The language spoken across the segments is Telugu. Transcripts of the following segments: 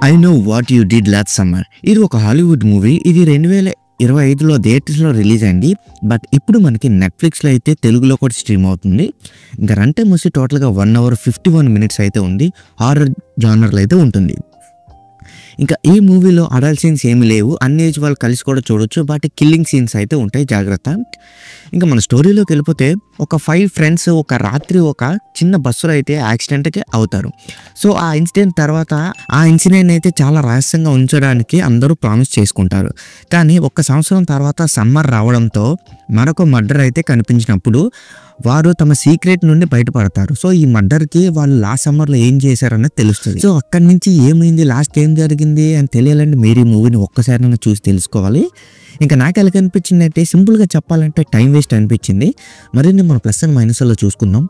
I know what you did last summer. ఇది ఒక హాలీవుడ్ మూవీ. ఇది 2025లో థియేటర్స్లో రిలీజ్ అయింది. బట్ ఇప్పుడు మనకి నెట్ఫ్లిక్స్లో అయితే తెలుగులో కూడా స్ట్రీమ్ అవుతుంది. ఇంకా రన్ టైమ్ వచ్చి టోటల్గా 1 hour 51 minutes అయితే ఉంది. హారర్ జానర్లో అయితే ఉంటుంది. ఇంకా ఈ మూవీలో అడల్ట్ సీన్స్ ఏమి లేవు. అన్ని ఏజ్ వాళ్ళు కలిసి కూడా చూడొచ్చు. బట్ కిల్లింగ్ సీన్స్ అయితే ఉంటాయి, జాగ్రత్త. ఇంకా మన స్టోరీలోకి వెళ్ళిపోతే ఒక 5 ఫ్రెండ్స్ ఒక రాత్రి ఒక చిన్న బస్సులో అయితే యాక్సిడెంట్కి అవుతారు. సో ఆ ఇన్సిడెంట్ తర్వాత ఆ ఇన్సిడెంట్ అయితే చాలా రహస్యంగా ఉంచడానికి అందరూ ప్రామిస్ చేసుకుంటారు. కానీ 1 సంవత్సరం తర్వాత సమ్మర్ రావడంతో మరొక మర్డర్ అయితే కనిపించినప్పుడు వారు తమ సీక్రెట్ నుండి బయటపడతారు. సో ఈ మర్డర్కి వాళ్ళు లాస్ట్ సమ్మర్లో ఏం చేశారన్నది తెలుస్తుంది. సో అక్కడి నుంచి ఏమైంది, లాస్ట్ ఏం జరిగింది అని తెలియాలంటే మీరు ఈ మూవీని ఒక్కసారి చూసి తెలుసుకోవాలి. ఇంకా నాకు ఎలా కనిపించింది అంటే సింపుల్గా చెప్పాలంటే టైం వేస్ట్ అనిపించింది. మరిన్ని మన ప్లస్ అండ్ మైనస్లో చూసుకుందాం.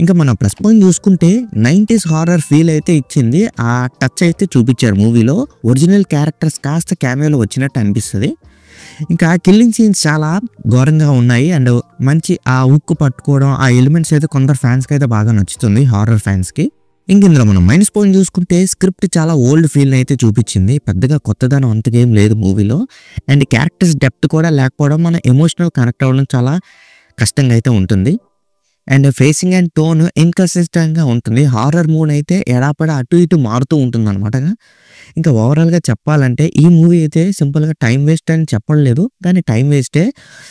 ఇంకా మన ప్లస్ పాయింట్ చూసుకుంటే 90s హారర్ ఫీల్ అయితే ఇచ్చింది. ఆ టచ్ అయితే చూపించారు మూవీలో. ఒరిజినల్ క్యారెక్టర్స్ కాస్త క్యామియోలో వచ్చినట్టు అనిపిస్తుంది. ఇంకా కిల్లింగ్ సీన్స్ చాలా ఘోరంగా ఉన్నాయి. అండ్ మంచి ఆ ఉక్కు పట్టుకోవడం ఆ ఎలిమెంట్స్ అయితే కొందరు ఫ్యాన్స్కి అయితే బాగా నచ్చుతుంది, హారర్ ఫ్యాన్స్కి. ఇందులో మనం మైనస్ పాయింట్ చూసుకుంటే స్క్రిప్ట్ చాలా ఓల్డ్ ఫీల్ అయితే చూపించింది. పెద్దగా కొత్తదనం అంతకేం లేదు మూవీలో. అండ్ క్యారెక్టర్స్ డెప్త్ కూడా లేకపోవడం మన ఎమోషనల్ కనెక్ట్ అవ్వడం చాలా కష్టంగా అయితే ఉంటుంది. అండ్ ఫేసింగ్ అండ్ టోన్ ఇన్కన్సిస్టెంట్గా ఉంటుంది. హారర్ మూడ్ అయితే ఎడాపడా అటు ఇటు మారుతూ ఉంటుంది అనమాట. ఇంకా ఓవరాల్గా చెప్పాలంటే ఈ మూవీ అయితే సింపుల్గా టైం వేస్ట్ అని చెప్పలేదు, కానీ టైం వేస్టే.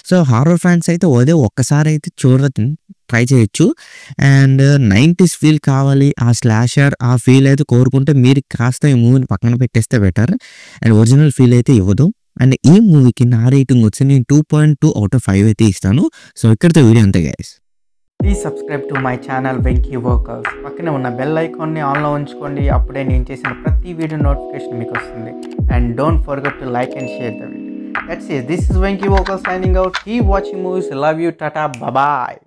సో హారర్ ఫ్యాన్స్ అయితే ఒక్కసారి అయితే ట్రై చేయొచ్చు. అండ్ 90s ఫీల్ కావాలి, ఆ స్లాషర్ ఆ ఫీల్ అయితే కోరుకుంటే మీరు కాస్త ఈ మూవీని పక్కన పెట్టేస్తే బెటర్. అండ్ ఒరిజినల్ ఫీల్ అయితే ఇవ్వదు. అండ్ ఈ మూవీకి నా రేటింగ్ వచ్చి నేను 2.2 out of 5 అయితే ఇస్తాను. సో ఇక్కడితో వీడియో అంతే guys. Please subscribe to my channel Venky workers. పక్కనే ఉన్న బెల్ ఐకాన్ని ఆన్లో ఉంచుకోండి. అప్పుడే నేను చేసిన ప్రతి వీడియో నోటిఫికేషన్ మీకు వస్తుంది. And don't forget to like and share the video. That's it. This is Venky Workers signing out. Keep watching movies. Love you. Tata. Bye bye.